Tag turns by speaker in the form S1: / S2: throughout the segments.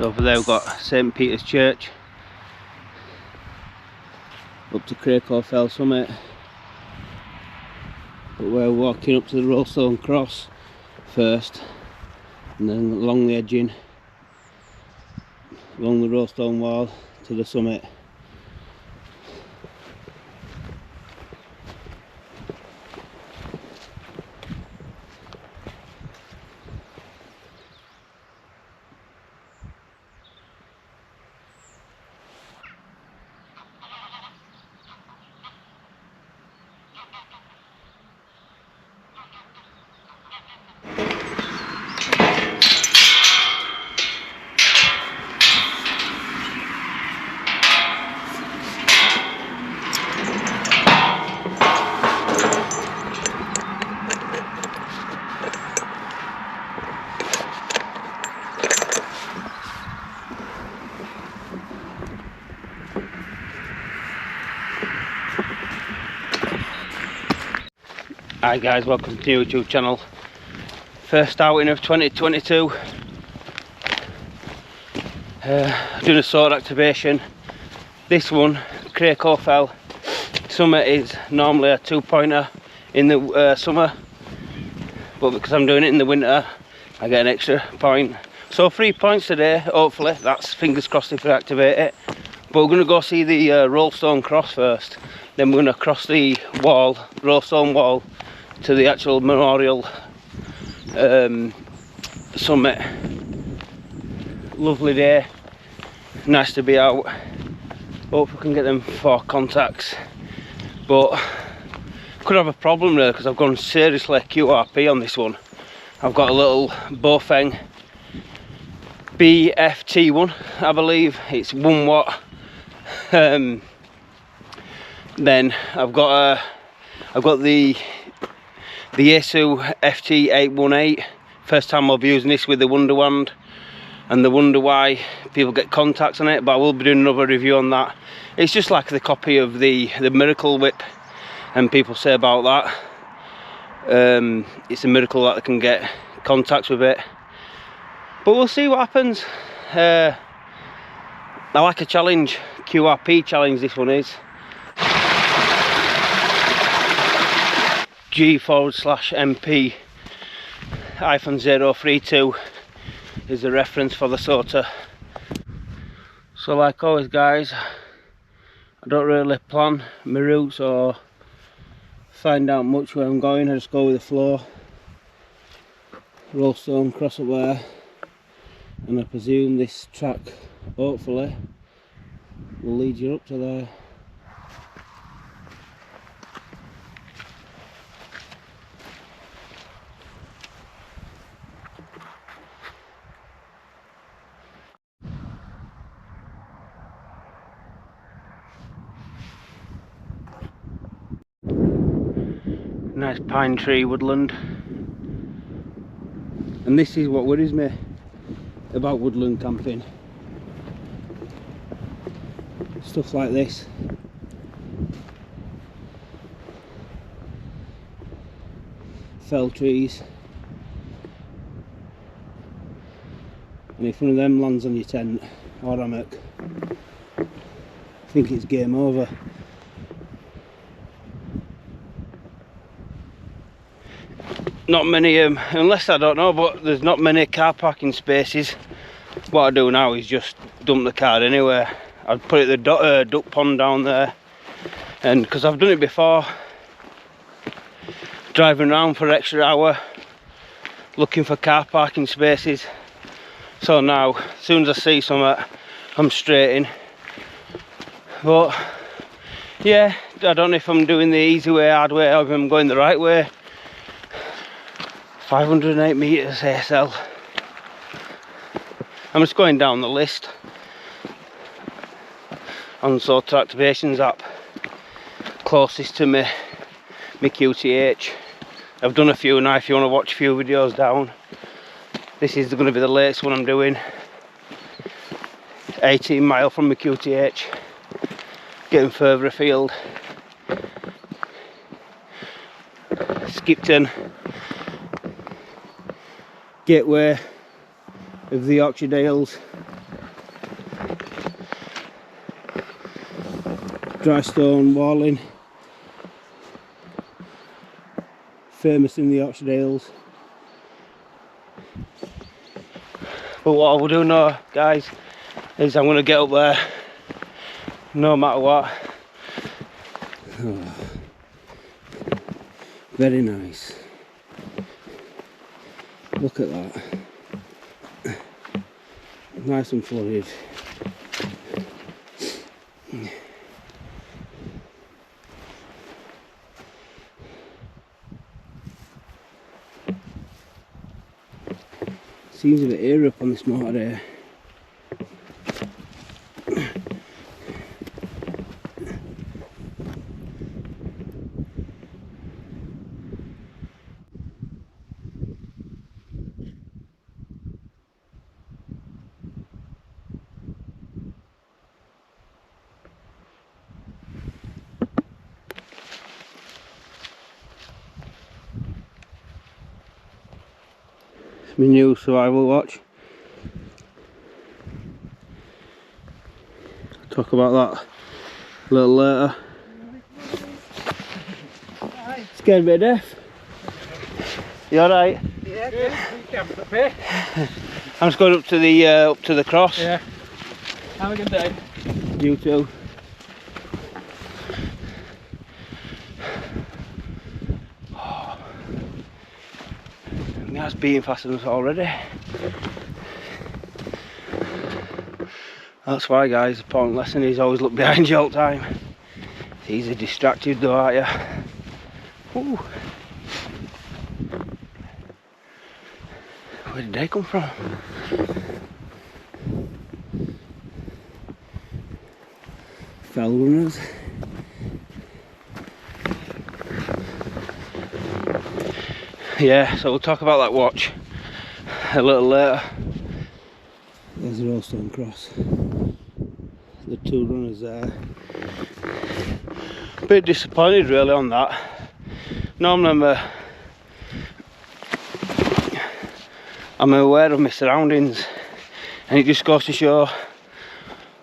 S1: So over there we've got St Peter's Church, up to Cracoe Fell summit, but we're walking up to the Rollstone Cross first, and then along the edging, along the Rollstone wall to the summit. Hi guys, welcome to the YouTube channel. First outing of 2022. Doing a SOTA activation. This one, Cracoe Fell summit, is normally a 2-pointer in the summer, but because I'm doing it in the winter I get an extra point. So 3 points today, hopefully. That's fingers crossed if we activate it. But we're going to go see the Rollstone Cross first, then we're going to cross the wall, Rollstone wall, to the actual memorial summit. Lovely day, nice to be out. Hope we can get them 4 contacts, but could have a problem there because I've gone seriously QRP on this one. I've got a little Bofeng BFT1, I believe it's 1 watt. Then I've got the Yaesu FT818. First time I'll be using this with the Wonder Wand, and the wonder why people get contacts on it, but I will be doing another review on that. It's just like the copy of the Miracle Whip, and people say about that. It's a miracle that they can get contacts with it, but we'll see what happens. I like a challenge, QRP challenge this one is. G/MP -032 is the reference for the SOTA. So like always guys, I don't really plan my routes or find out much where I'm going, I just go with the flow. Rollstone Cross up there, and I presume this track hopefully will lead you up to there. Nice pine tree woodland, and this is what worries me about woodland camping. Stuff like this. Fell trees, and if one of them lands on your tent or hammock, I think it's game over. Not many, unless I don't know, but there's not many car parking spaces. What I do now is just dump the car anywhere. I'd put it at the duck pond down there, and because I've done it before, driving around for an extra hour looking for car parking spaces. So now, as soon as I see something, I'm straight in. But yeah, I don't know if I'm doing the easy way, hard way, or if I'm going the right way. 508 meters ASL. I'm just going down the list on SOTA activations app, closest to me QTH. I've done a few now, if you want to watch a few videos down. This is going to be the latest one I'm doing. 18 mile from my QTH, getting further afield. Skipton, gateway of the Yorkshire Dales, dry stone walling, famous in the Yorkshire Dales. But what I will do now, guys, is I'm going to get up there no matter what. Oh, very nice. Look at that. Nice and flooded. Seems a bit airy up on this motor there. It's my new survival watch. I'll talk about that a little later. Scared a bit of death. You alright?
S2: Yeah, good. Up here.
S1: I'm just going up to the cross.
S2: Yeah. Have a good day.
S1: You too. Oh. My heart's beating faster than us already. That's why, guys, the important lesson is always look behind you all the time. It's easy distracted though, aren't you? Ooh. Where did they come from? Fell runners. Yeah, so we'll talk about that watch a little later. There's the Rollstone Cross. The two runners there. A bit disappointed really on that. Normally I'm aware of my surroundings, and it just goes to show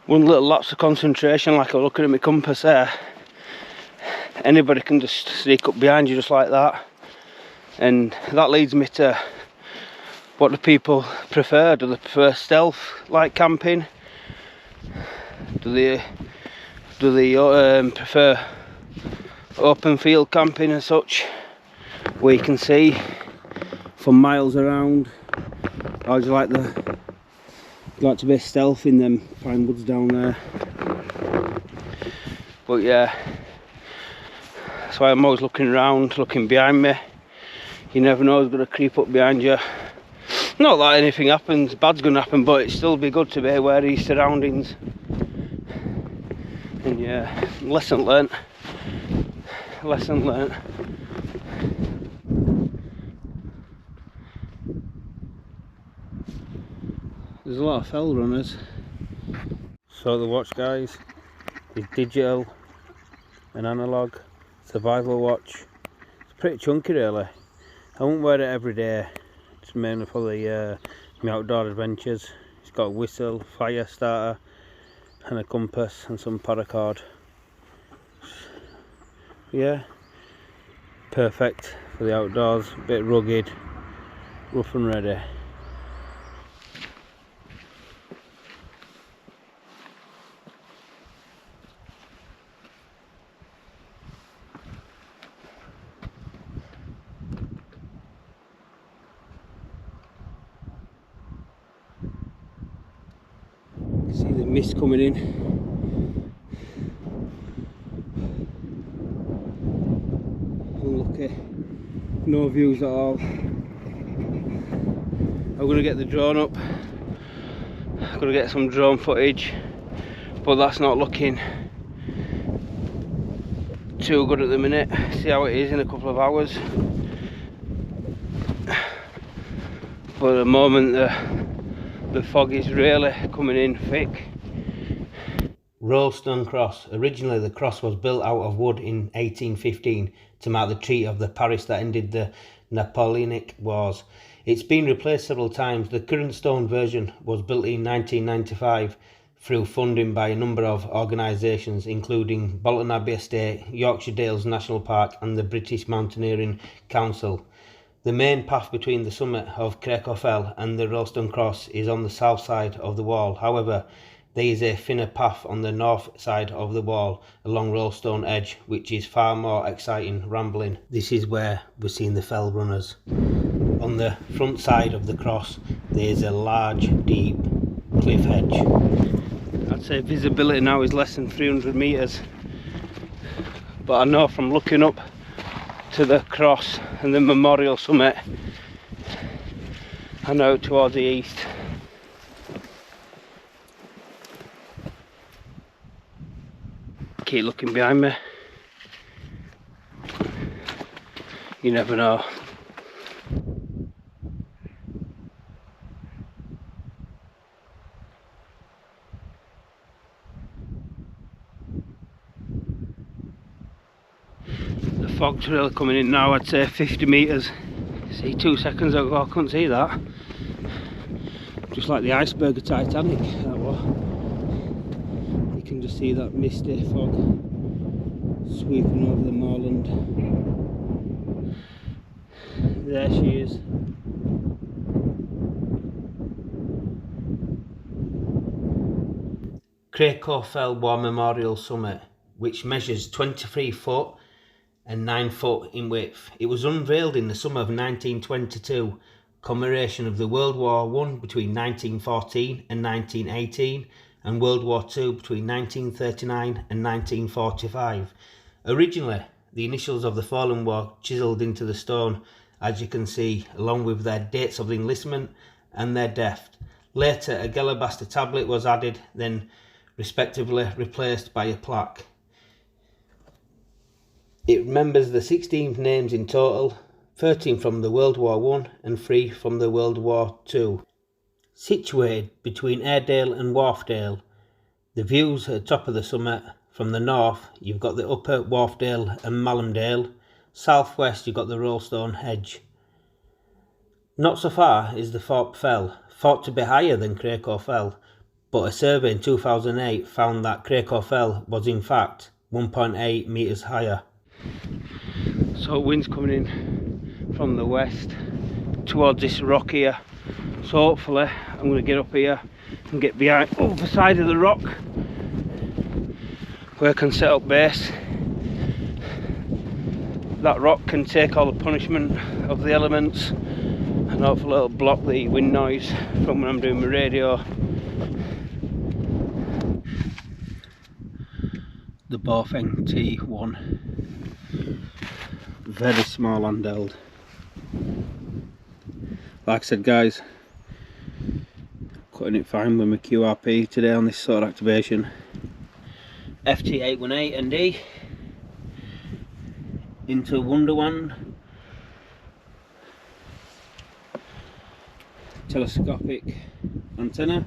S1: one little lapse of concentration, like I'm looking at my compass there. Anybody can just sneak up behind you just like that. And that leads me to, what do people prefer? Do they prefer stealth like camping? Do they prefer open field camping and such, where you can see for miles around? Or do you like to be stealth in them pine woods down there? But yeah, that's why I'm always looking around, looking behind me. You never know who's going to creep up behind you. Not that anything happens, bad's going to happen, but it'd still be good to be aware of your surroundings. And yeah, lesson learnt. Lesson learnt. There's a lot of fell runners. So the watch, guys, is digital and analog survival watch. It's pretty chunky really. I won't wear it every day. It's mainly for my outdoor adventures. It's got a whistle, fire starter, and a compass and some paracord. Yeah, perfect for the outdoors. A bit rugged, rough and ready. See the mist coming in. Unlucky. No views at all. I'm going to get the drone up. I'm going to get some drone footage, but that's not looking too good at the minute. See how it is in a couple of hours. But at the moment the fog is really coming in thick. Rollstone Cross. Originally the cross was built out of wood in 1815 to mark the Treaty of the Paris that ended the Napoleonic Wars. It's been replaced several times. The current stone version was built in 1995. through funding by a number of organisations including Bolton Abbey Estate, Yorkshire Dales National Park and the British Mountaineering Council. The main path between the summit of Cracoe Fell and the Rollstone Cross is on the south side of the wall. However, there is a thinner path on the north side of the wall along Rollstone Edge, which is far more exciting rambling. This is where we're seeing the fell runners. On the front side of the cross there is a large deep cliff edge. I'd say visibility now is less than 300 metres, but I know from looking up to the cross and the memorial summit and out towards the east, keep looking behind me, you never know. The fog's really coming in now. I'd say 50 metres. See, 2 seconds ago I couldn't see that. Just like the iceberg of Titanic, that was. You can just see that misty fog sweeping over the moorland. There she is. Cracoe Fell War Memorial Summit, which measures 23 foot and 9 foot in width. It was unveiled in the summer of 1922, commemoration of the World War I between 1914 and 1918 and World War II between 1939 and 1945. Originally, the initials of the fallen were chiselled into the stone, as you can see, along with their dates of enlistment and their death. Later, a alabaster tablet was added, then respectively replaced by a plaque. It remembers the 16 names in total, 13 from the World War I and 3 from the World War II. Situated between Airedale and Wharfdale, the views at the top of the summit. From the north, you've got the upper Wharfdale and Malhamdale. Southwest, you've got the Rollstone Edge. Not so far is the Thorpe Fell, thought to be higher than Cracoe Fell, but a survey in 2008 found that Cracoe Fell was in fact 1.8 metres higher. So wind's coming in from the west towards this rock here, so hopefully I'm going to get up here and get behind over the side of the rock where I can set up base. That rock can take all the punishment of the elements and hopefully it'll block the wind noise from when I'm doing my radio. The Bofeng T1, very small handheld. Like I said guys, cutting it fine with my QRP today on this sort of activation. FT818 ND into Wonderwand, telescopic antenna,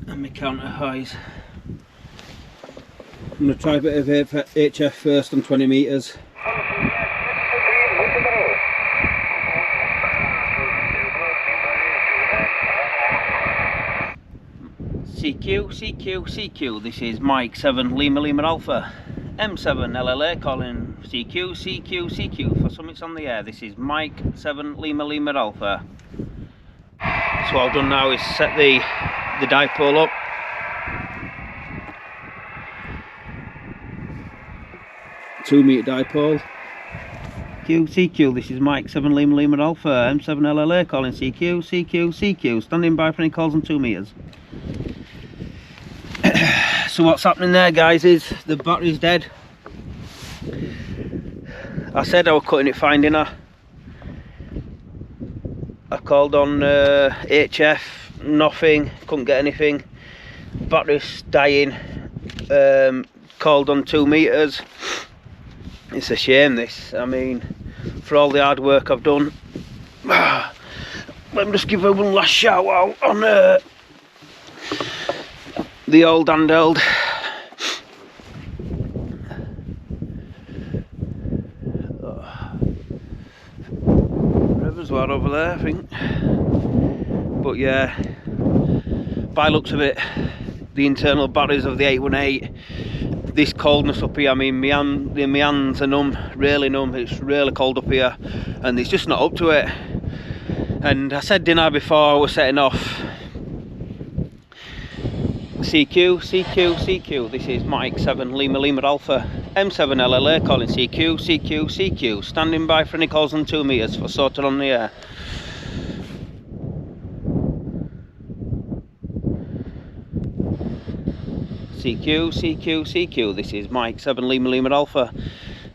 S1: and my counter highs. I'm going to try a bit of HF first on 20 metres. CQ, this is Mike 7 Lima Lima Alpha, M7 LLA calling CQ for summits on the air. This is Mike 7 Lima Lima Alpha. So what I've done now is set the dipole up. Two-metre dipole. CQ, this is Mike 7 Lima Lima Alpha, M7 LLA calling CQ, standing by for any calls on 2 metres. So what's happening there guys is the battery's dead. I said I was cutting it fine, didn't I? I called on HF, nothing, couldn't get anything. Battery's dying. Called on 2 metres. It's a shame this, I mean, for all the hard work I've done. Let me just give her one last shout out on the old handheld. Reservoir over there, I think. But yeah, by looks of it, the internal batteries of the 818, this coldness up here, I mean, my hands are numb, really numb. It's really cold up here and it's just not up to it. And I said, didn't I, before I was setting off, CQ, this is Mike 7 Lima Alpha, M7 LLA calling CQ, standing by for any calls on 2 meters for SOTA on the air. CQ, this is Mike 7 Lima Alpha,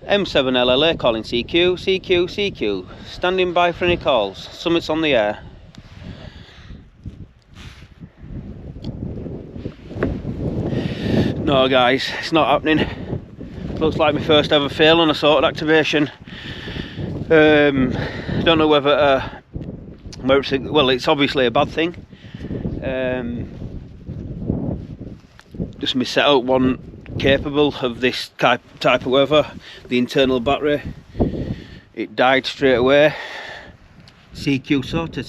S1: M7 LLA calling CQ, standing by for any calls, Summit's on the air. No guys, it's not happening. Looks like my first ever fail on a SOTA activation. Don't know whether well, it's obviously a bad thing. Just my setup wasn't capable of this type of weather. The internal battery, it died straight away. CQ SOTA,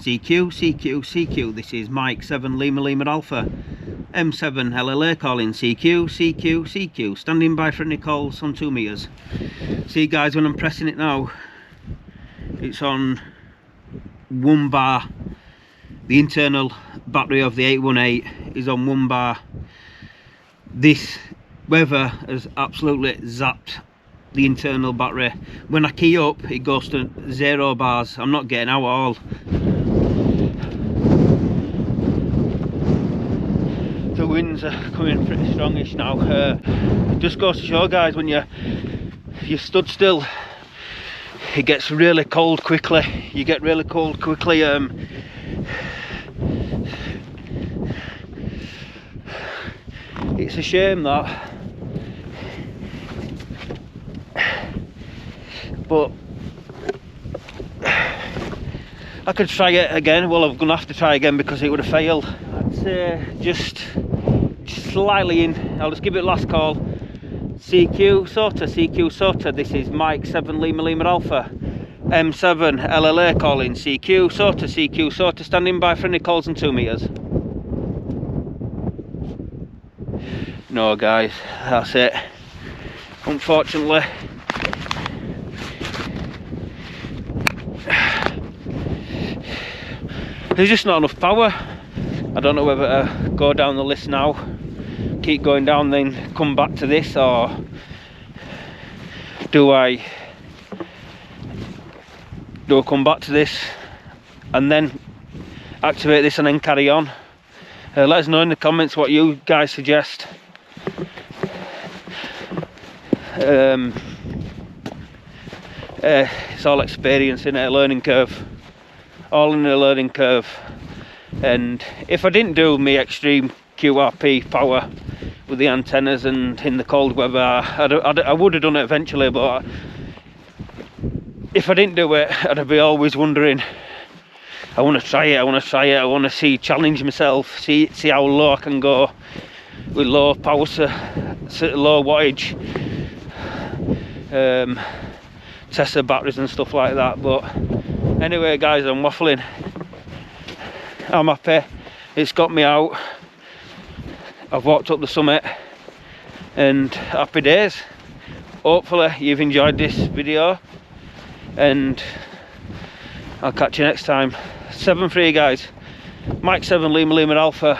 S1: CQ, this is Mike 7 Lima Alpha, M7 LLA calling CQ, standing by for any calls on 2 meters. See guys, when I'm pressing it now, it's on 1 bar. The internal battery of the 818 is on 1 bar. This weather has absolutely zapped the internal battery. When I key up, it goes to 0 bars. I'm not getting out at all. The winds are coming pretty strongish now. It just goes to show guys, when you stood still, it gets really cold quickly. You get really cold quickly. It's a shame that, but I could try it again. Well, I'm gonna have to try again because it would have failed. I'd say just slightly in. I'll just give it last call. CQ SOTA, this is Mike 7 Lima Alpha, M7 LLA calling CQ SOTA, standing by for any calls on 2 meters. No guys, that's it. Unfortunately, there's just not enough power. I don't know whether to go down the list now, keep going down, then come back to this, or do I come back to this and then activate this and then carry on. Let us know in the comments what you guys suggest. It's all experience, in a learning curve, all in a learning curve. And if I didn't do my extreme QRP power with the antennas and in the cold weather, I would have done it eventually, but if I didn't do it, I'd be always wondering, I want to try it, I want to challenge myself, see how low I can go with low power, low wattage, test the batteries and stuff like that. But anyway guys, I'm waffling. I'm happy, it's got me out, I've walked up the summit, and happy days. Hopefully you've enjoyed this video, and I'll catch you next time. 7 for you guys, Mike 7 Lima Alpha.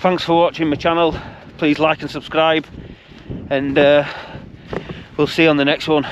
S1: Thanks for watching my channel. Please like and subscribe, and we'll see you on the next one.